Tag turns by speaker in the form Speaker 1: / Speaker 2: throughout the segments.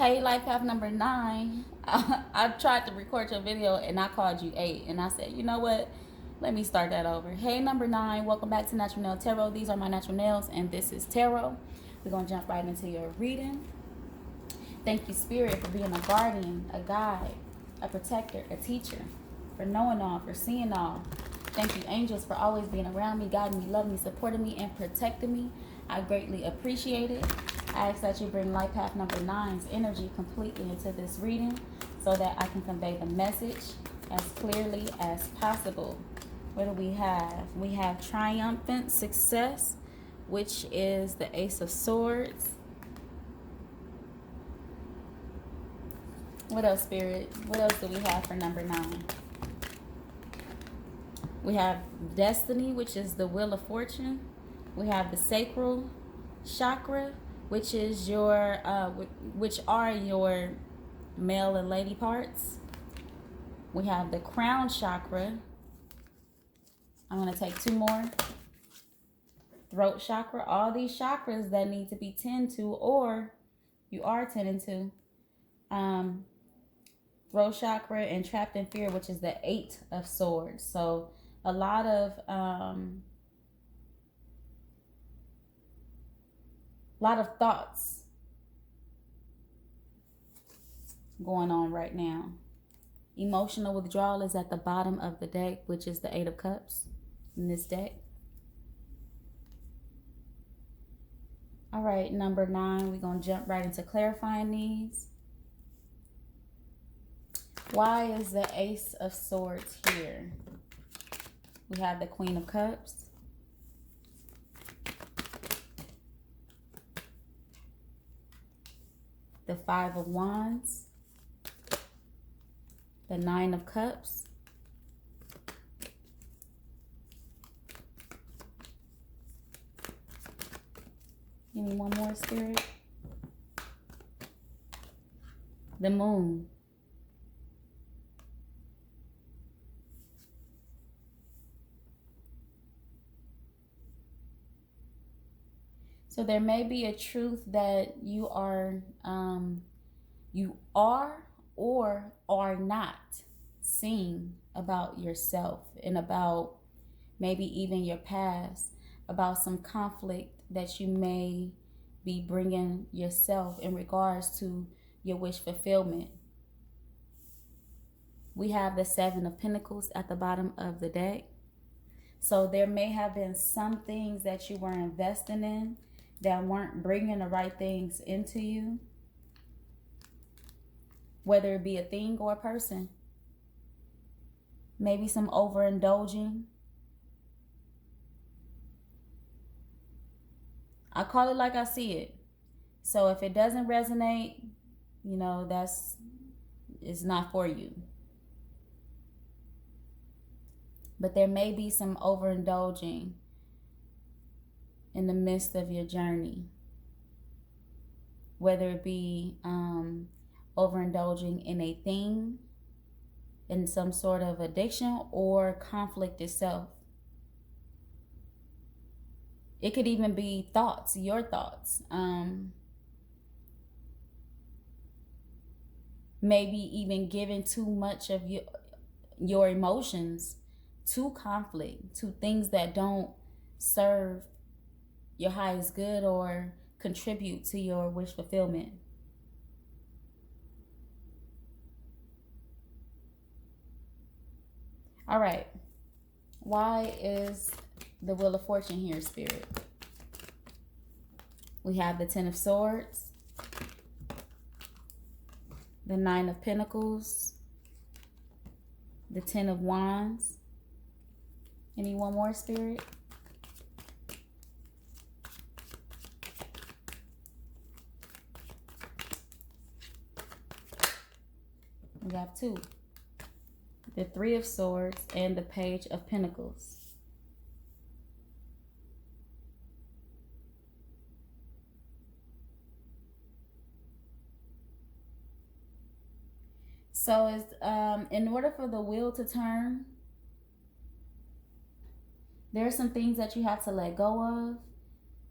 Speaker 1: Hey, life path number 9. I tried to record your video and I called you 8. And I said, you know what? Let me start that over. Hey, number 9. Welcome back to Natural Nail Tarot. These are my natural nails and this is Tarot. We're going to jump right into your reading. Thank you, Spirit, for being a guardian, a guide, a protector, a teacher, for knowing all, for seeing all. Thank you, angels, for always being around me, guiding me, loving me, supporting me, and protecting me. I greatly appreciate it. I ask that you bring life path number 9's energy completely into this reading so that I can convey the message as clearly as possible. What do we have? We have triumphant success, which is the Ace of Swords. What else, Spirit? What else do we have for number 9? We have Destiny, which is the Wheel of Fortune. We have the Sacral Chakra, which is your, which are your male and lady parts. We have the Crown Chakra. I'm going to take 2 more. Throat Chakra. All these chakras that need to be tended to, or you are tending to. Throat Chakra and Trapped in Fear, which is the 8 of Swords. So a lot of thoughts going on right now. Emotional withdrawal is at the bottom of the deck, which is the 8 of Cups in this deck. All right, number 9, we're going to jump right into clarifying these. Why is the Ace of Swords here? We have the Queen of Cups. The 5 of Wands. The 9 of Cups. Give me one more, Spirit. The Moon. So there may be a truth that you are or are not seeing about yourself and about maybe even your past, about some conflict that you may be bringing yourself in regards to your wish fulfillment. We have the 7 of Pentacles at the bottom of the deck. So there may have been some things that you were investing in that weren't bringing the right things into you, whether it be a thing or a person. Maybe some overindulging. I call it like I see it. So if it doesn't resonate, you know, it's not for you. But there may be some overindulging in the midst of your journey, whether it be overindulging in a thing, in some sort of addiction, or conflict itself. It could even be thoughts, your thoughts. Maybe even giving too much of your emotions to conflict, to things that don't serve your highest good or contribute to your wish fulfillment. All right. Why is the Wheel of Fortune here, Spirit? We have the 10 of Swords, the 9 of Pentacles, the 10 of Wands. Any one more, Spirit? We have 2. The 3 of Swords and the Page of Pentacles. So it's in order for the wheel to turn, there are some things that you have to let go of,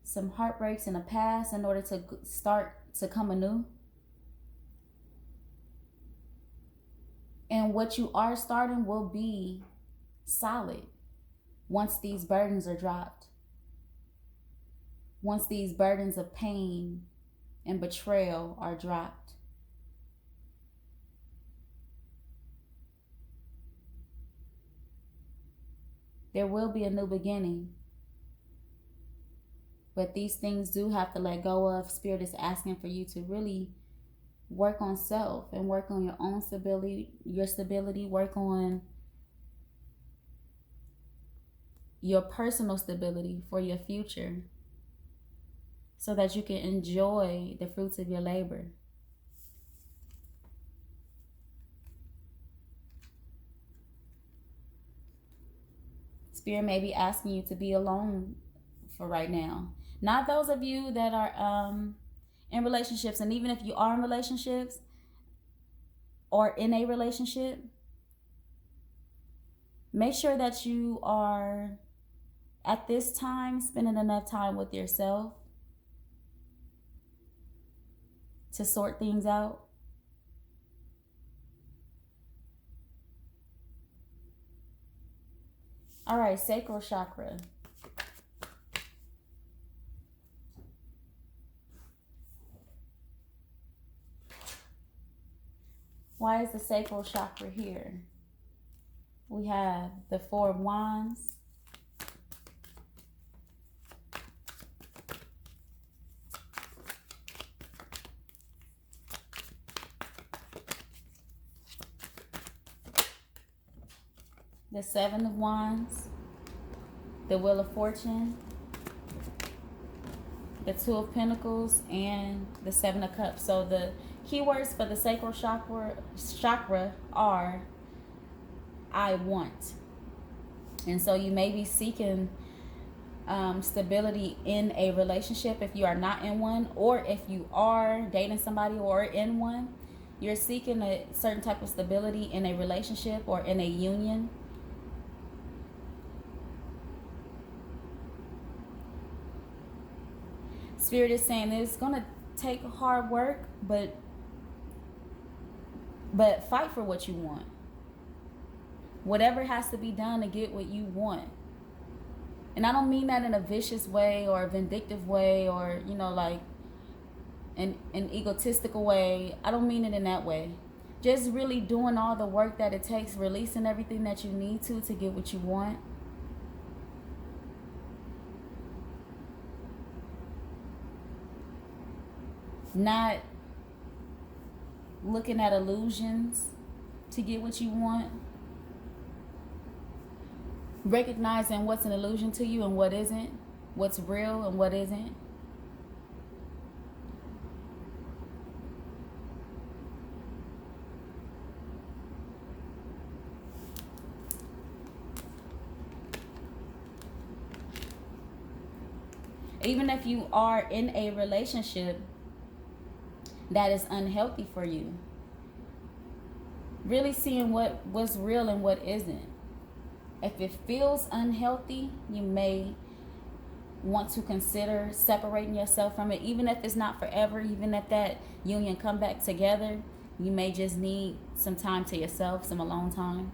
Speaker 1: some heartbreaks in the past in order to start to come anew. And what you are starting will be solid once these burdens are dropped. Once these burdens of pain and betrayal are dropped. There will be a new beginning. But these things do have to let go of. Spirit is asking for you to really work on self and work on your own stability, work on your personal stability for your future so that you can enjoy the fruits of your labor. Spirit may be asking you to be alone for right now. Not those of you that are in relationships, and even if you are in relationships or in a relationship, make sure that you are at this time spending enough time with yourself to sort things out. All right, sacral chakra. Why is the sacral chakra here? We have the Four of Wands. The Seven of Wands. The Wheel of Fortune. The Two of Pentacles and the Seven of Cups. So the keywords for the sacral chakra are I want. And so you may be seeking stability in a relationship if you are not in one, or if you are dating somebody or in one, you're seeking a certain type of stability in a relationship or in a union. Spirit is saying that it's going to take hard work, but fight for what you want. Whatever has to be done to get what you want. And I don't mean that in a vicious way or a vindictive way or, like an egotistical way. I don't mean it in that way. Just really doing all the work that it takes, releasing everything that you need to get what you want. Not looking at illusions to get what you want. Recognizing what's an illusion to you and what isn't. What's real and what isn't. Even if you are in a relationship that is unhealthy for you, really seeing what's real and what isn't. If it feels unhealthy, you may want to consider separating yourself from it, even if it's not forever, even if that union come back together. You may just need some time to yourself, some alone time.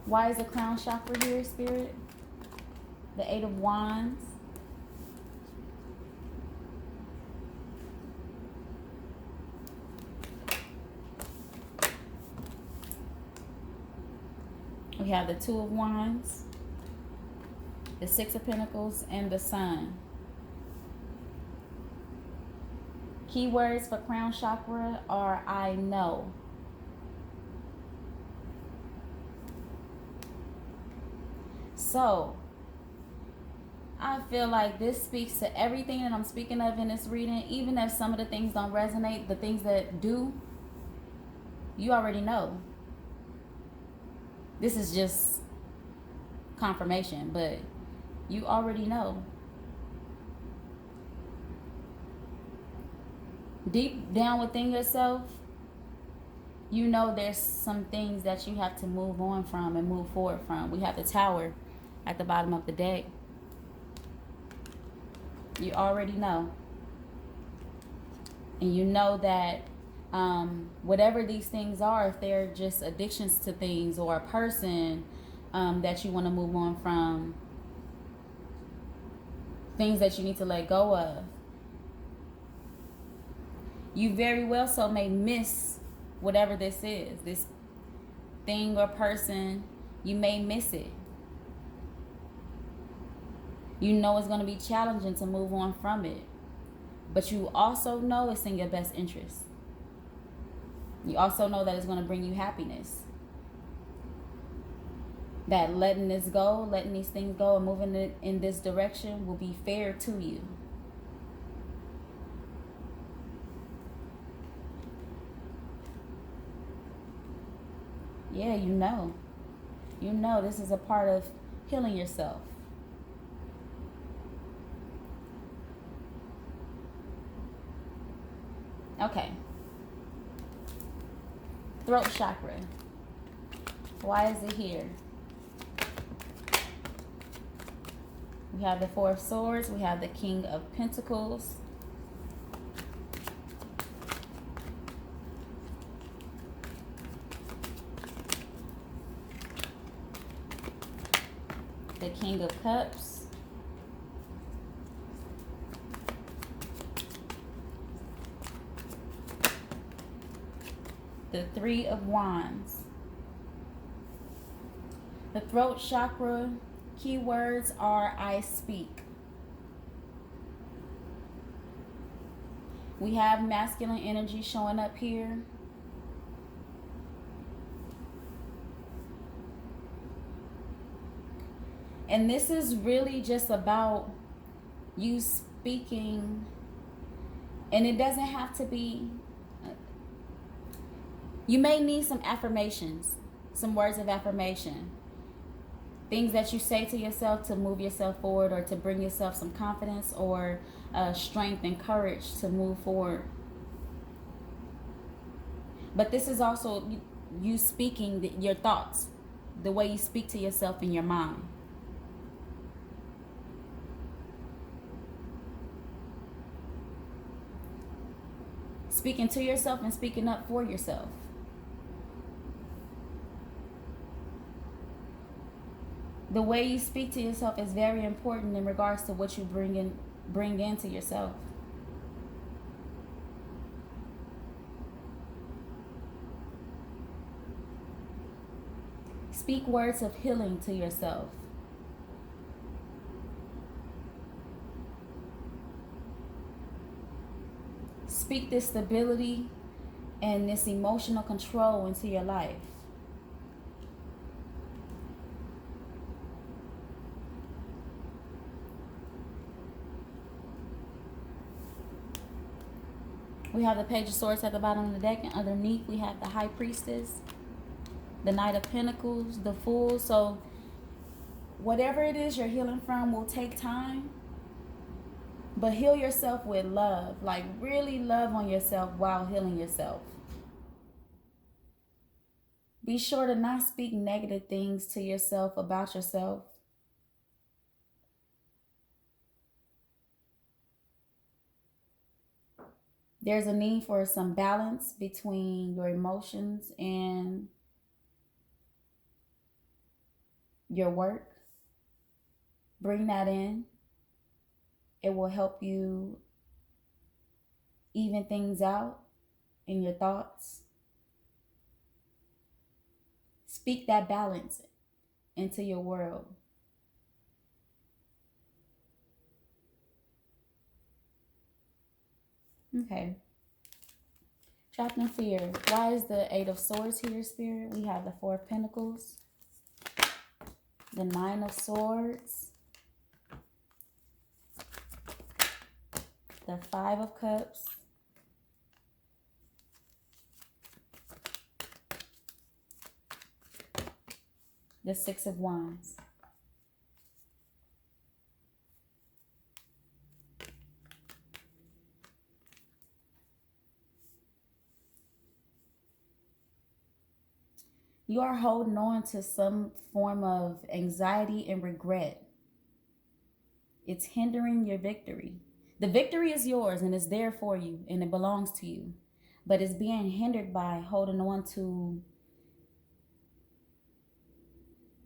Speaker 1: Why is the crown chakra here, Spirit? The Eight of Wands. We have the Two of Wands, the Six of Pentacles, and the Sun. Keywords for crown chakra are I know. So, I feel like this speaks to everything that I'm speaking of in this reading. Even if some of the things don't resonate, the things that do, you already know. This is just confirmation, but you already know. Deep down within yourself, you know there's some things that you have to move on from and move forward from. We have the Tower at the bottom of the deck. You already know. And you know that whatever these things are, if they're just addictions to things or a person that you want to move on from, things that you need to let go of, you very well so may miss whatever this is, this thing or person. You may miss it. You know it's going to be challenging to move on from it, but you also know it's in your best interest. You also know that it's going to bring you happiness. That letting this go, letting these things go and moving it in this direction will be fair to you. Yeah, you know. You know this is a part of healing yourself. Okay. Throat chakra. Why is it here? We have the Four of Swords. We have the King of Pentacles. The King of Cups. The Three of Wands. The throat chakra keywords are I speak. We have masculine energy showing up here. And this is really just about you speaking. And it doesn't have to be, you may need some affirmations, some words of affirmation. Things that you say to yourself to move yourself forward, or to bring yourself some confidence or strength and courage to move forward. But this is also you speaking your thoughts, the way you speak to yourself in your mind. Speaking to yourself and speaking up for yourself. The way you speak to yourself is very important in regards to what you bring into yourself. Speak words of healing to yourself. Speak this stability and this emotional control into your life. We have the Page of Swords at the bottom of the deck, and underneath we have the High Priestess, the Knight of Pentacles, the Fool. So whatever it is you're healing from will take time, but heal yourself with love. Like really love on yourself while healing yourself. Be sure to not speak negative things to yourself about yourself. There's a need for some balance between your emotions and your work. Bring that in. It will help you even things out in your thoughts. Speak that balance into your world. Okay. Trapped in fear. Why is the Eight of Swords here, Spirit? We have the Four of Pentacles, the Nine of Swords, the Five of Cups, the Six of Wands. You are holding on to some form of anxiety and regret. It's hindering your victory. The victory is yours and it's there for you and it belongs to you. But it's being hindered by holding on to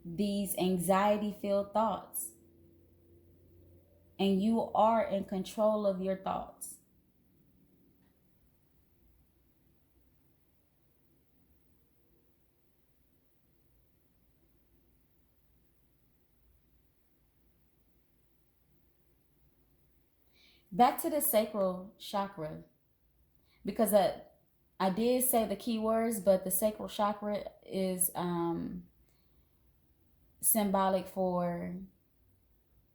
Speaker 1: these anxiety-filled thoughts. And you are in control of your thoughts. Back to the sacral chakra, because I did say the key words, but the sacral chakra is symbolic for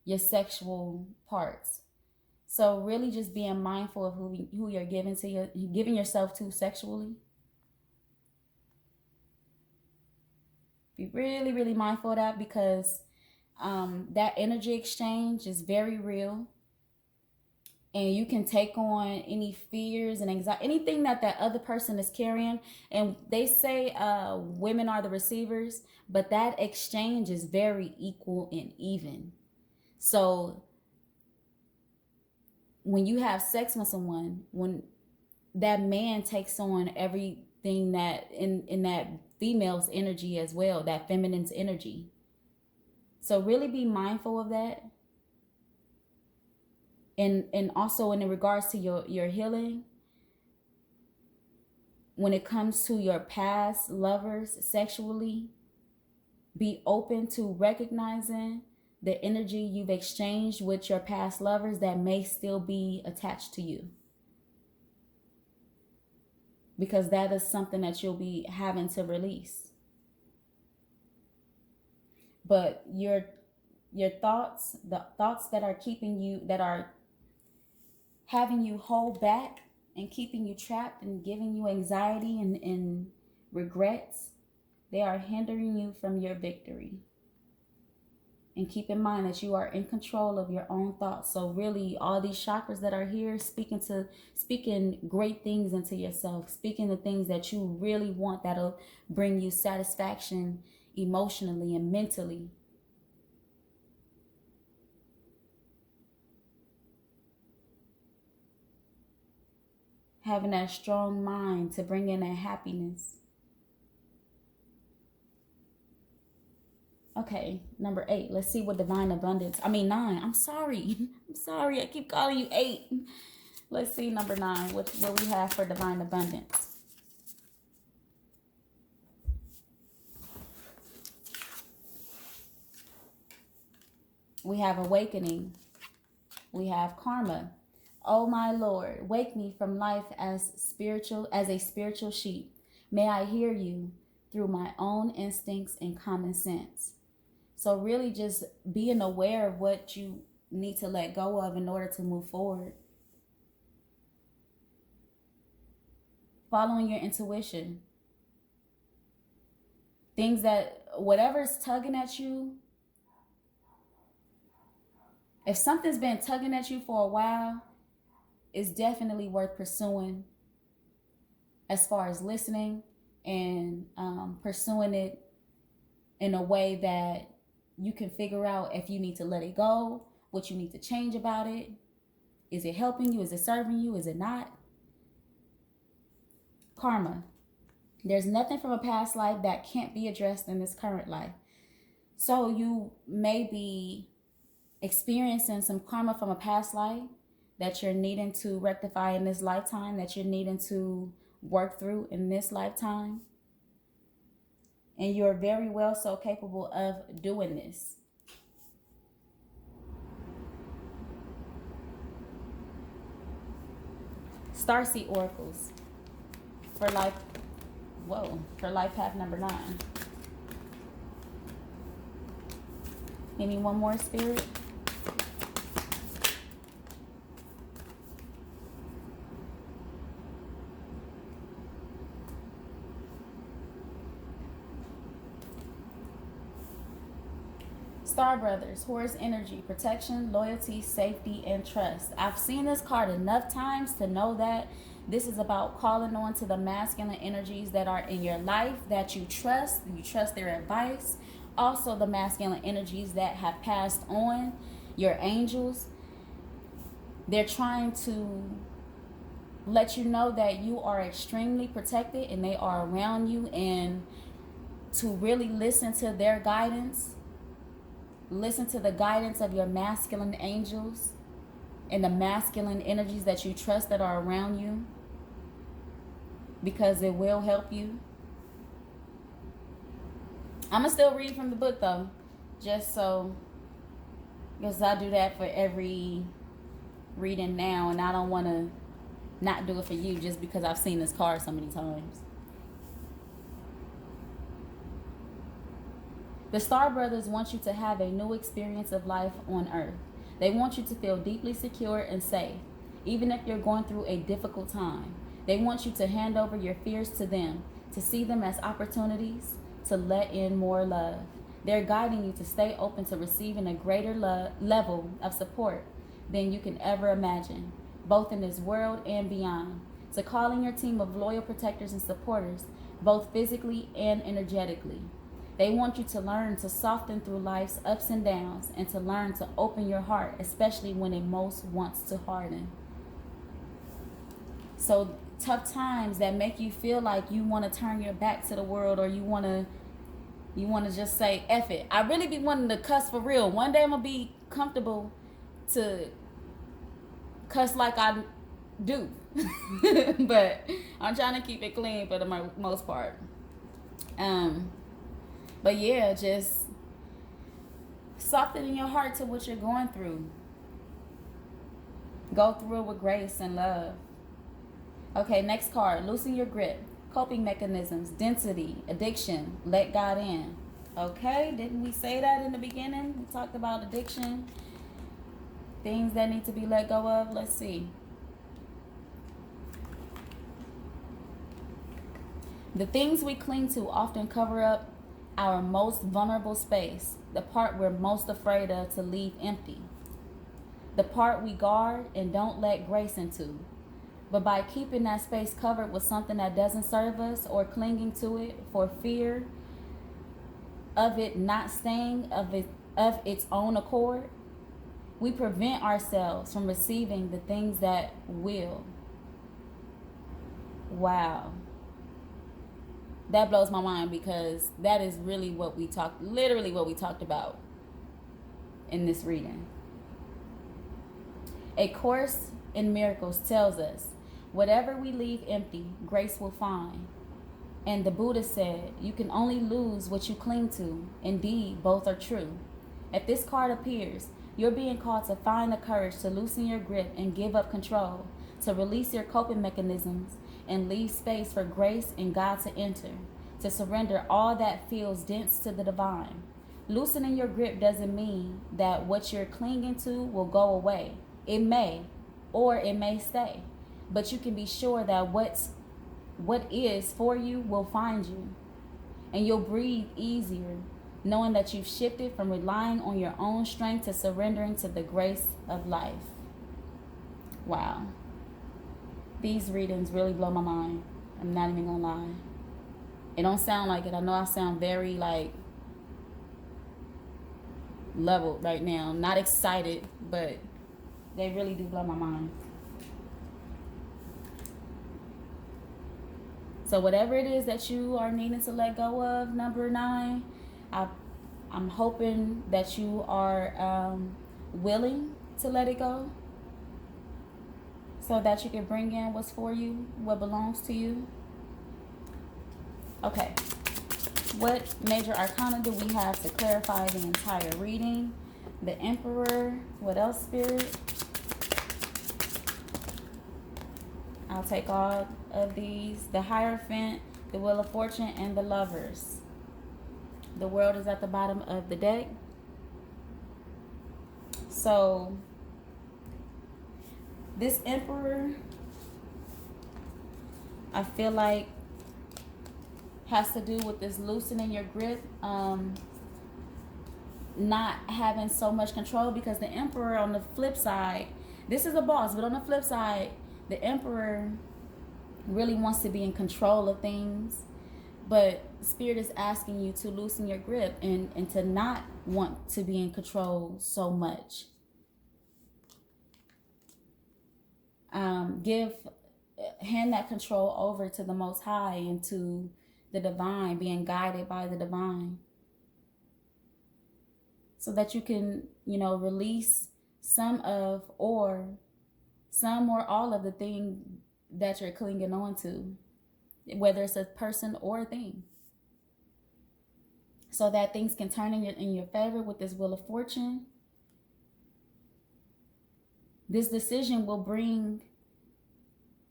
Speaker 1: your sexual parts. So really just being mindful of who you're giving yourself to sexually. Be really, really mindful of that, because that energy exchange is very real. And you can take on any fears and anxiety, anything that other person is carrying. And they say women are the receivers, but that exchange is very equal and even. So when you have sex with someone, when that man takes on everything that in that female's energy as well, that feminine's energy. So really be mindful of that. And also in regards to your healing, when it comes to your past lovers sexually, be open to recognizing the energy you've exchanged with your past lovers that may still be attached to you, because that is something that you'll be having to release. But your thoughts, the thoughts that are keeping you, that are having you hold back and keeping you trapped and giving you anxiety and regrets, they are hindering you from your victory. And keep in mind that you are in control of your own thoughts. So really, all these chakras that are here, speaking great things into yourself, speaking the things that you really want, that'll bring you satisfaction emotionally and mentally. Having that strong mind to bring in that happiness. Okay, number 8. Let's see what divine abundance. 9. I'm sorry. I'm sorry. I keep calling you 8. Let's see number 9. What we have for divine abundance. We have awakening. We have karma. Oh my Lord, wake me from life as a spiritual sheep. May I hear you through my own instincts and common sense. So really just being aware of what you need to let go of in order to move forward. Following your intuition. Things that, whatever's tugging at you, if something's been tugging at you for a while, it's definitely worth pursuing as far as listening and pursuing it in a way that you can figure out if you need to let it go, what you need to change about it. Is it helping you? Is it serving you? Is it not? Karma. There's nothing from a past life that can't be addressed in this current life. So you may be experiencing some karma from a past life that you're needing to rectify in this lifetime, that you're needing to work through in this lifetime. And you're very well so capable of doing this. Starseed oracles for life. For life path number 9. Any one more, Spirit? Star Brothers, Horus energy, protection, loyalty, safety, and trust. I've seen this card enough times to know that this is about calling on to the masculine energies that are in your life, that you trust their advice. Also the masculine energies that have passed on, your angels. They're trying to let you know that you are extremely protected and they are around you, and to really listen to their guidance. Listen to the guidance of your masculine angels and the masculine energies that you trust that are around you, because it will help you. I'm going to still read from the book though, just so, because I do that for every reading now, and I don't want to not do it for you just because I've seen this card so many times. The Star Brothers want you to have a new experience of life on Earth. They want you to feel deeply secure and safe, even if you're going through a difficult time. They want you to hand over your fears to them, to see them as opportunities, to let in more love. They're guiding you to stay open to receiving a greater level of support than you can ever imagine, both in this world and beyond. To call in your team of loyal protectors and supporters, both physically and energetically. They want you to learn to soften through life's ups and downs, and to learn to open your heart, especially when it most wants to harden. So tough times that make you feel like you want to turn your back to the world, or you want to just say F it. I really be wanting to cuss for real. One day I'm going to be comfortable to cuss like I do. But I'm trying to keep it clean for the most part. But yeah, just softening your heart to what you're going through. Go through it with grace and love. Okay, next card. Loosen your grip. Coping mechanisms. Density. Addiction. Let God in. Okay, didn't we say that in the beginning? We talked about addiction. Things that need to be let go of. Let's see. The things we cling to often cover up our most vulnerable space, the part we're most afraid of to leave empty, the part we guard and don't let grace into. But by keeping that space covered with something that doesn't serve us, or clinging to it for fear of it not staying of its own accord, we prevent ourselves from receiving the things that will. Wow. That blows my mind, because that is really literally what we talked about in this reading. A Course in Miracles tells us, whatever we leave empty, grace will find. And the Buddha said, you can only lose what you cling to. Indeed, both are true. If this card appears, you're being called to find the courage to loosen your grip and give up control, to release your coping mechanisms and leave space for grace and God to enter, to surrender all that feels dense to the divine. Loosening your grip doesn't mean that what you're clinging to will go away. It may, or it may stay, but you can be sure that what is for you will find you, and you'll breathe easier knowing that you've shifted from relying on your own strength to surrendering to the grace of life. Wow. These readings really blow my mind. I'm not even gonna lie. It don't sound like it. I know I sound very leveled right now. Not excited, but they really do blow my mind. So whatever it is that you are needing to let go of, number 9, I'm hoping that you are willing to let it go, so that you can bring in what's for you, what belongs to you. Okay. What major arcana do we have to clarify the entire reading? The Emperor. What else, Spirit? I'll take all of these. The Hierophant, the Wheel of Fortune, and the Lovers. The World is at the bottom of the deck. So this Emperor, I feel like, has to do with this loosening your grip, not having so much control, because the Emperor, on the flip side, this is a boss, but on the flip side, the Emperor really wants to be in control of things. But Spirit is asking you to loosen your grip and to not want to be in control so much. Hand that control over to the Most High and to the divine, being guided by the divine, so that you can, release some or all of the thing that you're clinging on to, whether it's a person or a thing, so that things can turn in your favor with this Wheel of Fortune. This decision will bring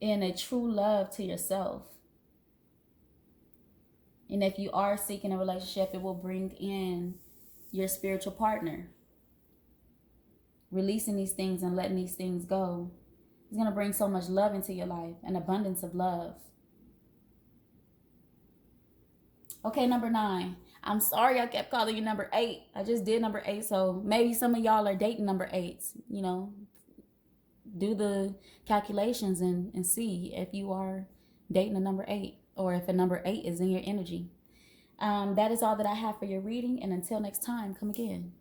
Speaker 1: in a true love to yourself. And if you are seeking a relationship, it will bring in your spiritual partner. Releasing these things and letting these things go is going to bring so much love into your life, an abundance of love. Okay, number 9. I'm sorry I kept calling you number 8. I just did number 8, so maybe some of y'all are dating number 8s. Do the calculations and see if you are dating a number 8, or if a number 8 is in your energy. That is all that I have for your reading, and until next time, come again.